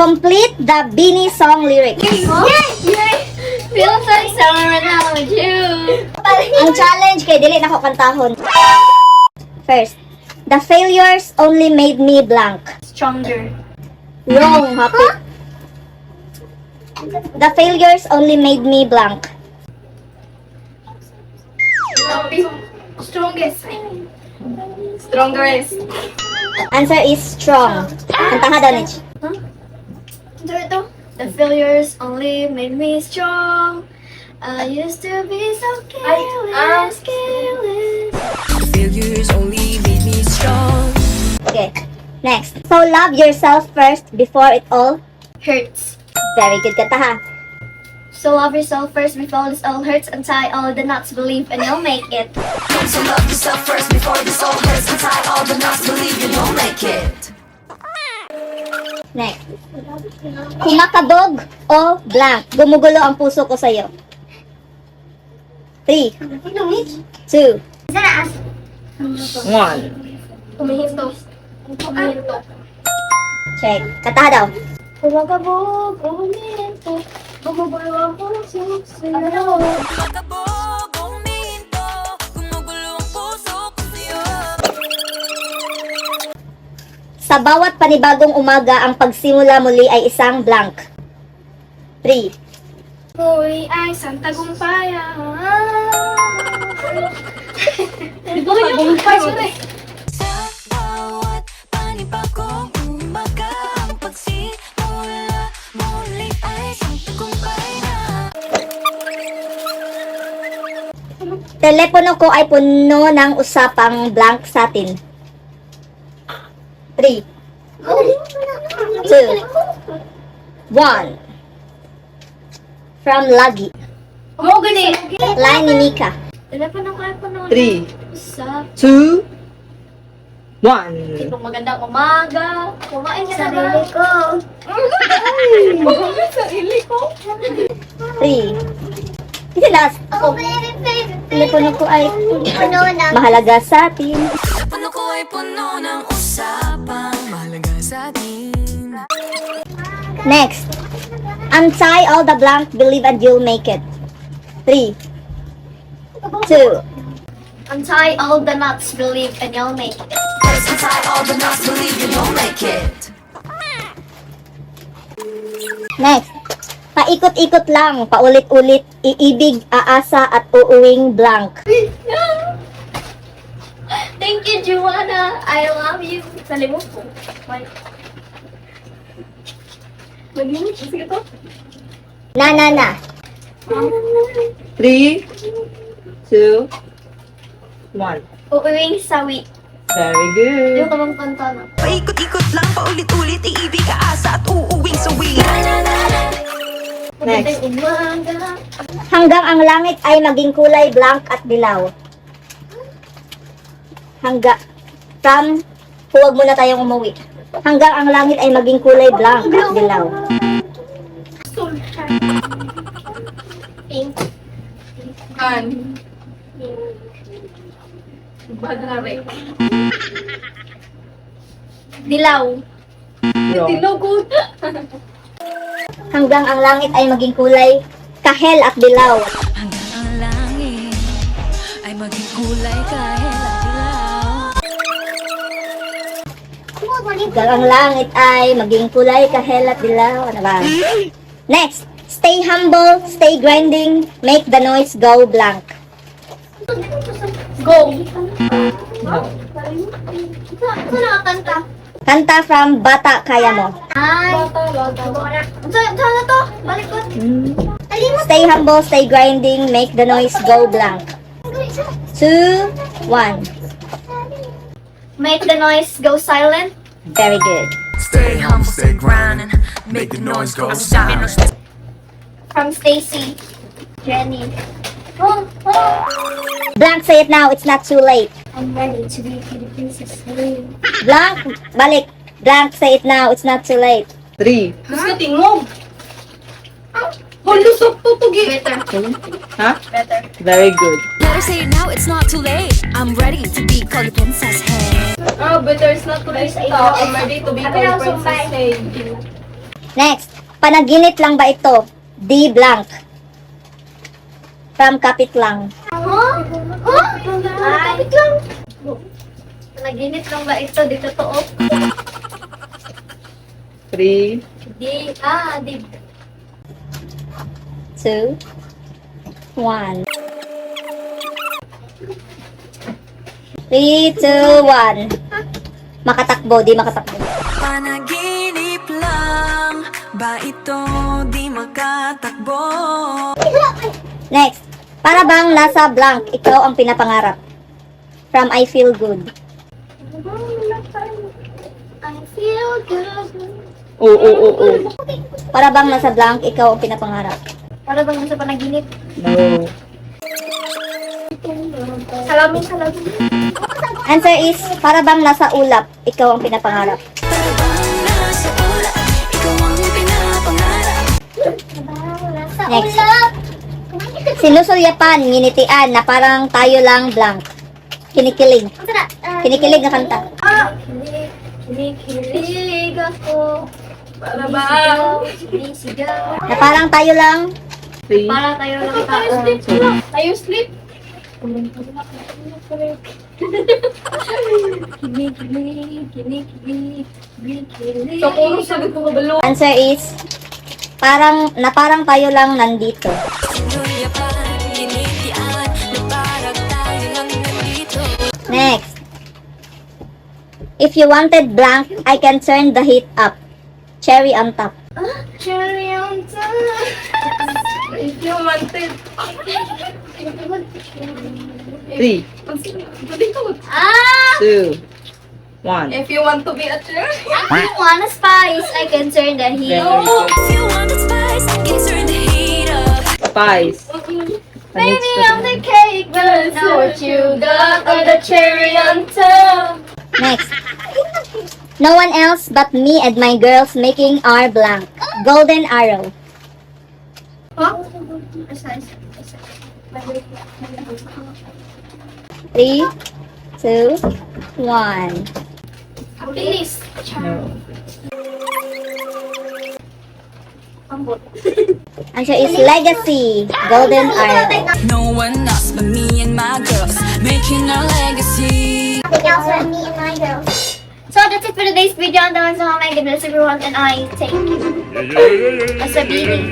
Complete the Bini song lyrics. Yay! Feels like summer now with you. Ang challenge kay dili nako kantahon. First, the failures only made me blank. Stronger. Wrong, happy. The failures only made me blank. Strongest. Strongest. Answer is strong. Kantaha daw, Nitch. Ito. The failures only made me strong. I used to be so careless. Failures only made me strong. Okay, next. So love yourself first before it all. Hurts. Very good kantaha. So love yourself first before this all hurts and tie all the knots, believe and you'll make it. So love yourself first before this all hurts and tie all the knots, believe you'll make it. Next. Kumakabog o blank. Gumugulo ang puso ko sa'yo. 3, 2, 1. Humihinto. Check. Kantaha daw. Kumagabog, humihinto. Bumubulo ako ng susunod. Magkabog, humihinto, gumugulo ang puso ko sa'yo. Sa bawat panibagong umaga, ang pagsimula muli ay isang blank. 3, Hoy ay Santa Gumpaya. Di ba kayo Gumpaya? Sa bawat panibagong umaga, ang pagsimula muli ay tagumpay na. telepono ko ay puno ng usapang blank satin. 3, 2, 1. From Lagi. Oh, gani. Line ni Mika. Telepono ko ay puno. 3, Sa 2, 1. tipong magandang umaga. Kumain ka na ba? Sarili ko. 3. Kasi last. Ako. Telepono ko ay Puno na. mahalaga sa atin. Telepono ko ay puno ng usapang mahalaga sa atin. Next. Untie all the blank, believe and you'll make it. 3, 2, Untie all the knots, believe and you'll make it. First and tie all the knots, believe you'll make it. next. Paikot-ikot lang, paulit-ulit, iibig, aasa at uuwing blank. Thank you, Joanna. I love you. Salimot ko. Bye. Mag-init. Sige to. Na. 3, 2, 1. Uuwing sawi. Very Yung good. kamang kanta na. Paikot-ikot lang, paulit-ulit, iibig, aasa at uuwing sawi. Next. Magandang umaga. Hanggang ang langit ay maging kulay blank at dilaw. Huwag muna tayong umuwi. Hanggang ang langit ay maging kulay blank at dilaw. Pink. An. Bagare. Dilaw. Wrong. Hanggang ang langit ay maging kulay kahel at dilaw. Hanggang ang langit ay maging kulay kahit at dilaw. Hanggang ang langit ay maging kulay kahel at dilaw. Ano ba? Next. Stay humble, stay grinding, make the noise go blank. Go. No. Ito nakakanta. Kanta from Bata Kaya Mo. Ay. Ito na to. Balik ko. Stay humble, stay grinding, make the noise go blank. 2, 1. Make the noise go silent. Very good. Stay humble, stay grinding, make the noise go silent. From Stacy. Jenny. Blank, say it now, it's not too late. I'm ready to be the princess. Blank, balik. Blank, say it now, it's not too late. 3. Gusto tingog. Lusok tutugi. Better. Ha? Better. Very good. Better say it now, it's not too late. I'm ready to be called the princess. Hey. Oh, better it's not too late. I'm ready to be called princess. Next, panaginip lang ba ito? D blank. From kapit lang. Huh? Huh? Kapit lang. Naginip lang ba ito? Di totoo. 3, Di. 2, 1. 3, 2, 1. Makatakbo, di makatakbo. Panaginip lang ba ito di makatakbo? Next, para bang nasa blank, ikaw ang pinapangarap. From I feel good. I feel good. Oo. Para bang nasa blank, ikaw ang pinapangarap. Para bang nasa panaginip? No. Salamin. Answer is, para bang nasa ulap, ikaw ang pinapangarap. Para bang nasa ulap, ikaw ang pinapangarap. Nasa Next. ulap. Sinusulyapan, nginitian, na parang tayo lang blank. Kinikilig. Kinikilig na kanta. Kinikilig ako. Para bang? Sinisigaw. Na parang tayo lang. 3, Para tayo lang tao. Tayo sleep. Kinikilig. So, puro sagot ko kabalo. Answer is, parang tayo lang nandito. Sinuya pa, ginitian, na parang tayo lang nandito. Next. If you wanted blank, I can turn the heat up. Cherry on top. Cherry on top. If you wanted. 3, 2, Ah! 1. If you want to be a cherry. If you want a spice, I can turn the heat. Very good. If you want the spice, can turn the heat up. Spice. Baby, I'm the cake, but it's not what you got, or the cherry on top. Next. No one else but me and my girls making our blank. Golden arrow. Huh? 3, 2, 1. Bilis. No. Answer is legacy. Golden arrow. No one else but me and my girls making our legacy. So that's it for today's video. And naman sa mga God bless everyone, and I thank you. As a Bini.